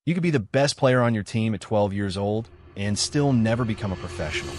You could be the best player on your team at 12 years old and still never become a professional.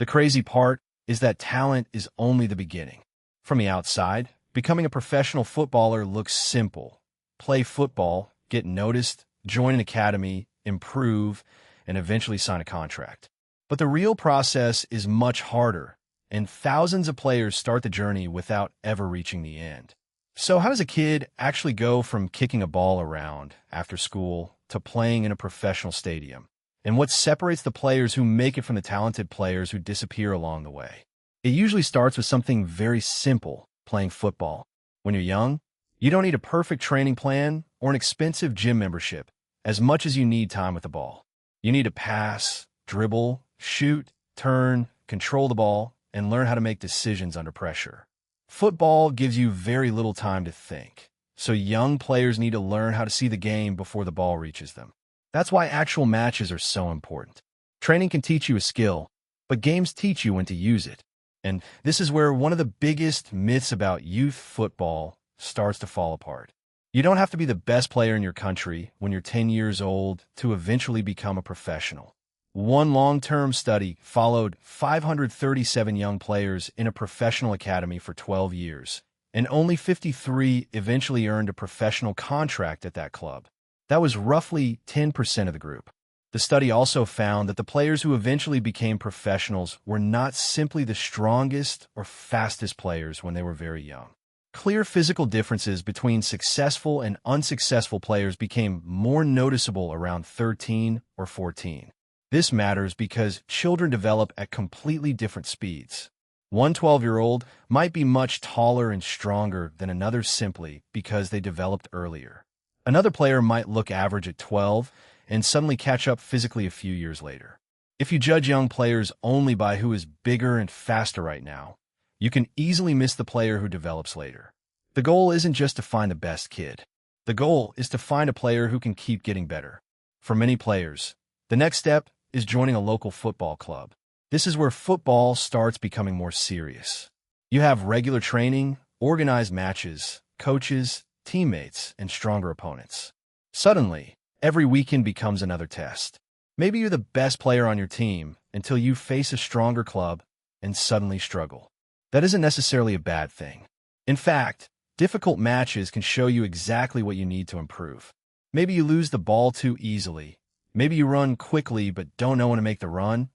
The crazy part is that talent is only the beginning. From the outside, becoming a professional footballer looks simple. Play football, get noticed, join an academy, improve, and eventually sign a contract. But the real process is much harder, and thousands of players start the journey without ever reaching the end. So how does a kid actually go from kicking a ball around after school to playing in a professional stadium? And what separates the players who make it from the talented players who disappear along the way? It usually starts with something very simple, playing football. When you're young, you don't need a perfect training plan or an expensive gym membership as much as you need time with the ball. You need to pass, dribble, shoot, turn, control the ball, and learn how to make decisions under pressure. Football gives you very little time to think, so young players need to learn how to see the game before the ball reaches them. That's why actual matches are so important. Training can teach you a skill, but games teach you when to use it. And this is where one of the biggest myths about youth football starts to fall apart. You don't have to be the best player in your country when you're 10 years old to eventually become a professional. One long-term study followed 537 young players in a professional academy for 12 years, and only 53 eventually earned a professional contract at that club. That was roughly 10% of the group. The study also found that the players who eventually became professionals were not simply the strongest or fastest players when they were very young. Clear physical differences between successful and unsuccessful players became more noticeable around 13 or 14. This matters because children develop at completely different speeds. One 12-year-old might be much taller and stronger than another simply because they developed earlier. Another player might look average at 12 and suddenly catch up physically a few years later. If you judge young players only by who is bigger and faster right now, you can easily miss the player who develops later. The goal isn't just to find the best kid. The goal is to find a player who can keep getting better. For many players, the next step is joining a local football club. This is where football starts becoming more serious. You have regular training, organized matches, coaches, teammates, and stronger opponents. Suddenly, every weekend becomes another test. Maybe you're the best player on your team until you face a stronger club and suddenly struggle. That isn't necessarily a bad thing. In fact, difficult matches can show you exactly what you need to improve. Maybe you lose the ball too easily. Maybe you run quickly but don't know when to make the run.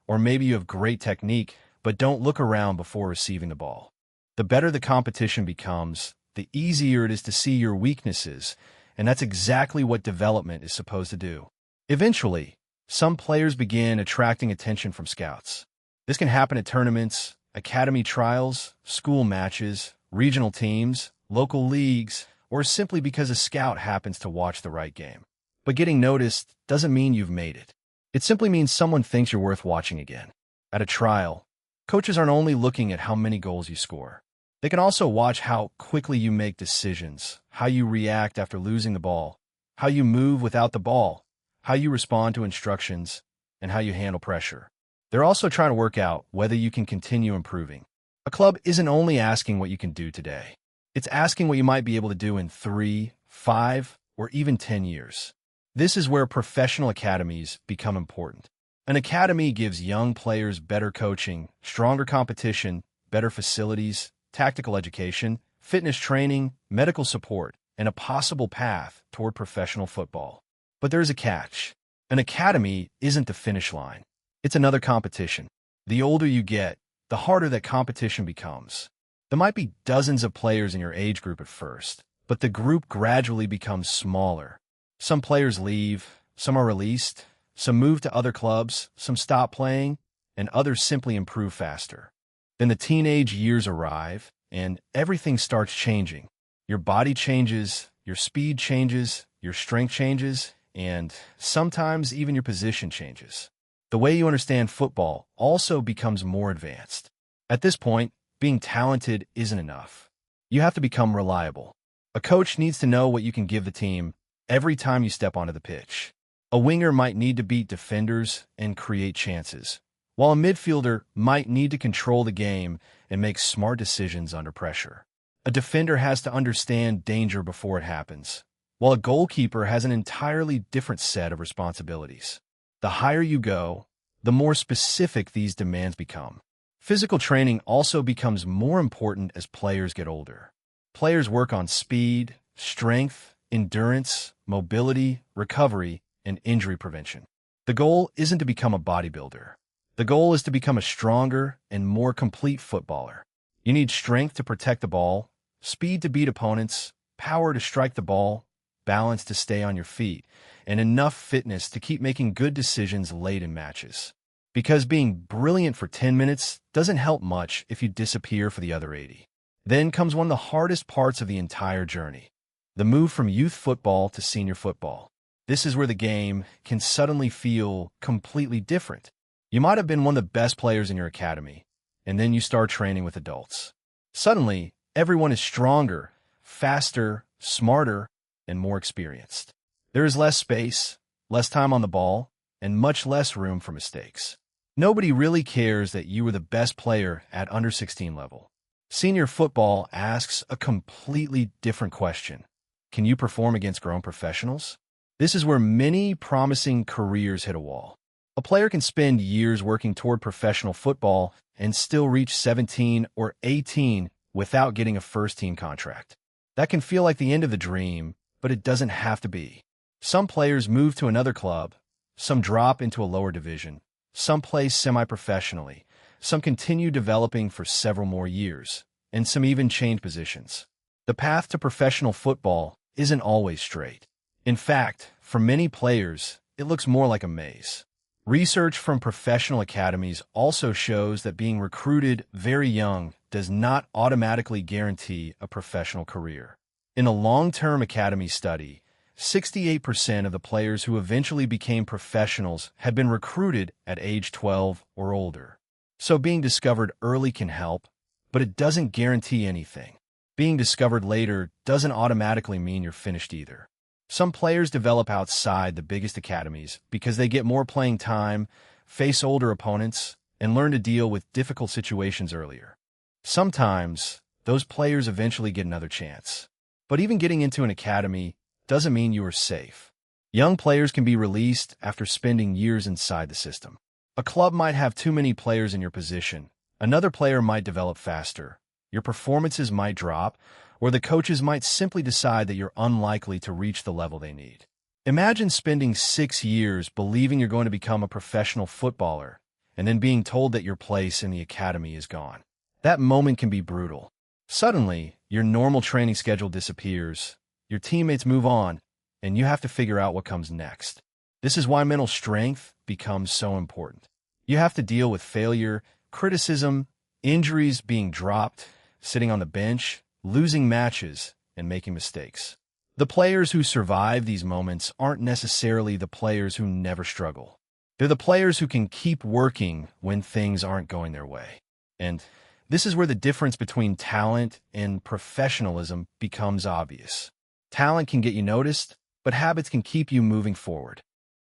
Or maybe you have great technique but don't look around before receiving the ball. The better the competition becomes, the easier it is to see your weaknesses, and that's exactly what development is supposed to do. Eventually, some players begin attracting attention from scouts. This can happen at tournaments, academy trials, school matches, regional teams, local leagues, or simply because a scout happens to watch the right game. But getting noticed doesn't mean you've made it. It simply means someone thinks you're worth watching again. At a trial, coaches aren't only looking at how many goals you score. They can also watch how quickly you make decisions, how you react after losing the ball, how you move without the ball, how you respond to instructions, and how you handle pressure. They're also trying to work out whether you can continue improving. A club isn't only asking what you can do today. It's asking what you might be able to do in 3, 5, or even 10 years. This is where professional academies become important. An academy gives young players better coaching, stronger competition, better facilities, tactical education, fitness training, medical support, and a possible path toward professional football. But there's a catch. An academy isn't the finish line. It's another competition. The older you get, the harder that competition becomes. There might be dozens of players in your age group at first, but the group gradually becomes smaller. Some players leave, some are released, some move to other clubs, some stop playing, and others simply improve faster. Then the teenage years arrive, and everything starts changing. Your body changes, your speed changes, your strength changes, and sometimes even your position changes. The way you understand football also becomes more advanced. At this point, being talented isn't enough. You have to become reliable. A coach needs to know what you can give the team every time you step onto the pitch. A winger might need to beat defenders and create chances, while a midfielder might need to control the game and make smart decisions under pressure. A defender has to understand danger before it happens, while a goalkeeper has an entirely different set of responsibilities. The higher you go, the more specific these demands become. Physical training also becomes more important as players get older. Players work on speed, strength, endurance, mobility, recovery, and injury prevention. The goal isn't to become a bodybuilder. The goal is to become a stronger and more complete footballer. You need strength to protect the ball, speed to beat opponents, power to strike the ball, balance to stay on your feet, and enough fitness to keep making good decisions late in matches. Because being brilliant for 10 minutes doesn't help much if you disappear for the other 80. Then comes one of the hardest parts of the entire journey: the move from youth football to senior football. This is where the game can suddenly feel completely different. You might have been one of the best players in your academy, and then you start training with adults. Suddenly, everyone is stronger, faster, smarter, and more experienced. There is less space, less time on the ball, and much less room for mistakes. Nobody really cares that you were the best player at under 16 level. Senior football asks a completely different question. Can you perform against grown professionals? This is where many promising careers hit a wall. A player can spend years working toward professional football and still reach 17 or 18 without getting a first-team contract. That can feel like the end of the dream, but it doesn't have to be. Some players move to another club, some drop into a lower division, some play semi-professionally, some continue developing for several more years, and some even change positions. The path to professional football isn't always straight. In fact, for many players, it looks more like a maze. Research from professional academies also shows that being recruited very young does not automatically guarantee a professional career. In a long-term academy study, 68% of the players who eventually became professionals had been recruited at age 12 or older. So being discovered early can help, but it doesn't guarantee anything. Being discovered later doesn't automatically mean you're finished either. Some players develop outside the biggest academies because they get more playing time, face older opponents, and learn to deal with difficult situations earlier. Sometimes, those players eventually get another chance. But even getting into an academy doesn't mean you are safe. Young players can be released after spending years inside the system. A club might have too many players in your position. Another player might develop faster. Your performances might drop, or the coaches might simply decide that you're unlikely to reach the level they need. Imagine spending 6 years believing you're going to become a professional footballer, and then being told that your place in the academy is gone. That moment can be brutal. Suddenly, your normal training schedule disappears, your teammates move on, and you have to figure out what comes next. This is why mental strength becomes so important. You have to deal with failure, criticism, injuries, being dropped, sitting on the bench, losing matches, and making mistakes. The players who survive these moments aren't necessarily the players who never struggle. They're the players who can keep working when things aren't going their way. And this is where the difference between talent and professionalism becomes obvious. Talent can get you noticed, but habits can keep you moving forward.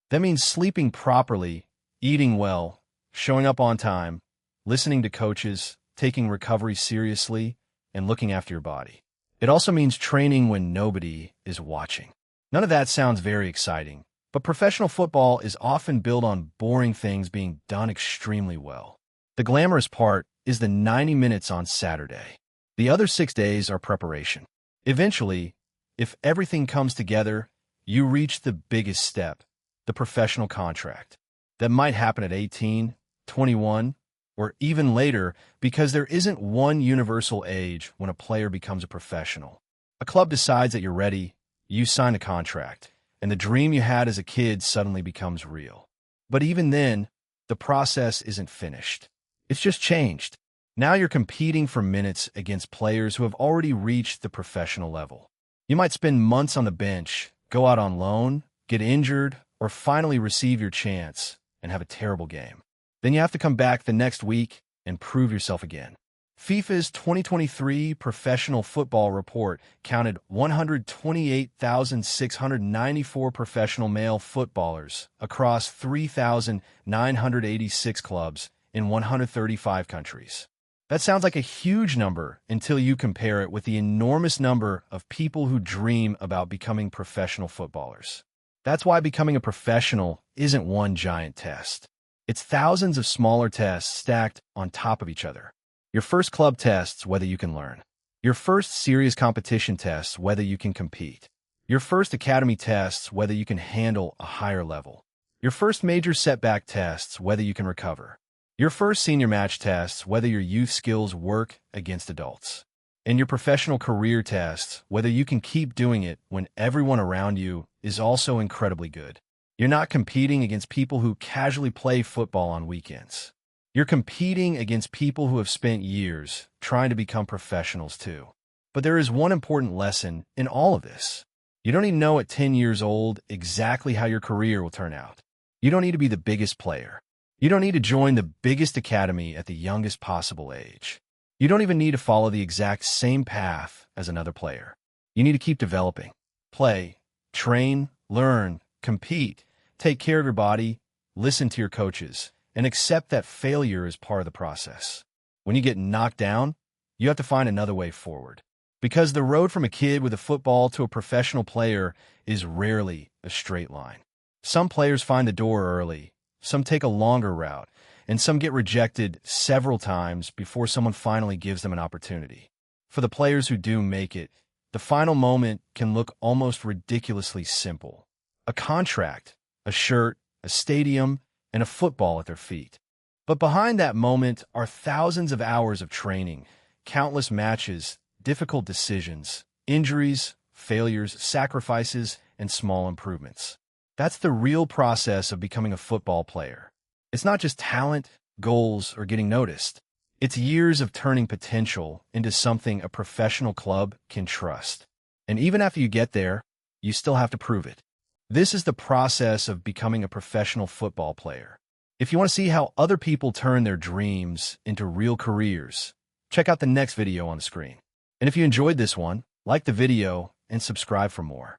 That means sleeping properly, eating well, showing up on time, listening to coaches, taking recovery seriously, and looking after your body. It also means training when nobody is watching. None of that sounds very exciting, but professional football is often built on boring things being done extremely well. The glamorous part is the 90 minutes on Saturday. The other 6 days are preparation. Eventually, if everything comes together, you reach the biggest step, the professional contract. That might happen at 18, 21, or even later, because there isn't one universal age when a player becomes a professional. A club decides that you're ready, you sign a contract, and the dream you had as a kid suddenly becomes real. But even then, the process isn't finished. It's just changed. Now you're competing for minutes against players who have already reached the professional level. You might spend months on the bench, go out on loan, get injured, or finally receive your chance and have a terrible game. Then you have to come back the next week and prove yourself again. FIFA's 2023 Professional Football Report counted 128,694 professional male footballers across 3,986 clubs in 135 countries. That sounds like a huge number until you compare it with the enormous number of people who dream about becoming professional footballers. That's why becoming a professional isn't one giant test. It's thousands of smaller tests stacked on top of each other. Your first club tests whether you can learn. Your first serious competition tests whether you can compete. Your first academy tests whether you can handle a higher level. Your first major setback tests whether you can recover. Your first senior match tests whether your youth skills work against adults. And your professional career tests whether you can keep doing it when everyone around you is also incredibly good. You're not competing against people who casually play football on weekends. You're competing against people who have spent years trying to become professionals too. But there is one important lesson in all of this. You don't need to know at 10 years old exactly how your career will turn out. You don't need to be the biggest player. You don't need to join the biggest academy at the youngest possible age. You don't even need to follow the exact same path as another player. You need to keep developing. Play, train, learn, compete, take care of your body, listen to your coaches, and accept that failure is part of the process. When you get knocked down, you have to find another way forward. Because the road from a kid with a football to a professional player is rarely a straight line. Some players find the door early, some take a longer route, and some get rejected several times before someone finally gives them an opportunity. For the players who do make it, the final moment can look almost ridiculously simple. A contract, a shirt, a stadium, and a football at their feet. But behind that moment are thousands of hours of training, countless matches, difficult decisions, injuries, failures, sacrifices, and small improvements. That's the real process of becoming a football player. It's not just talent, goals, or getting noticed. It's years of turning potential into something a professional club can trust. And even after you get there, you still have to prove it. This is the process of becoming a professional football player. If you want to see how other people turn their dreams into real careers, check out the next video on the screen. And if you enjoyed this one, like the video and subscribe for more.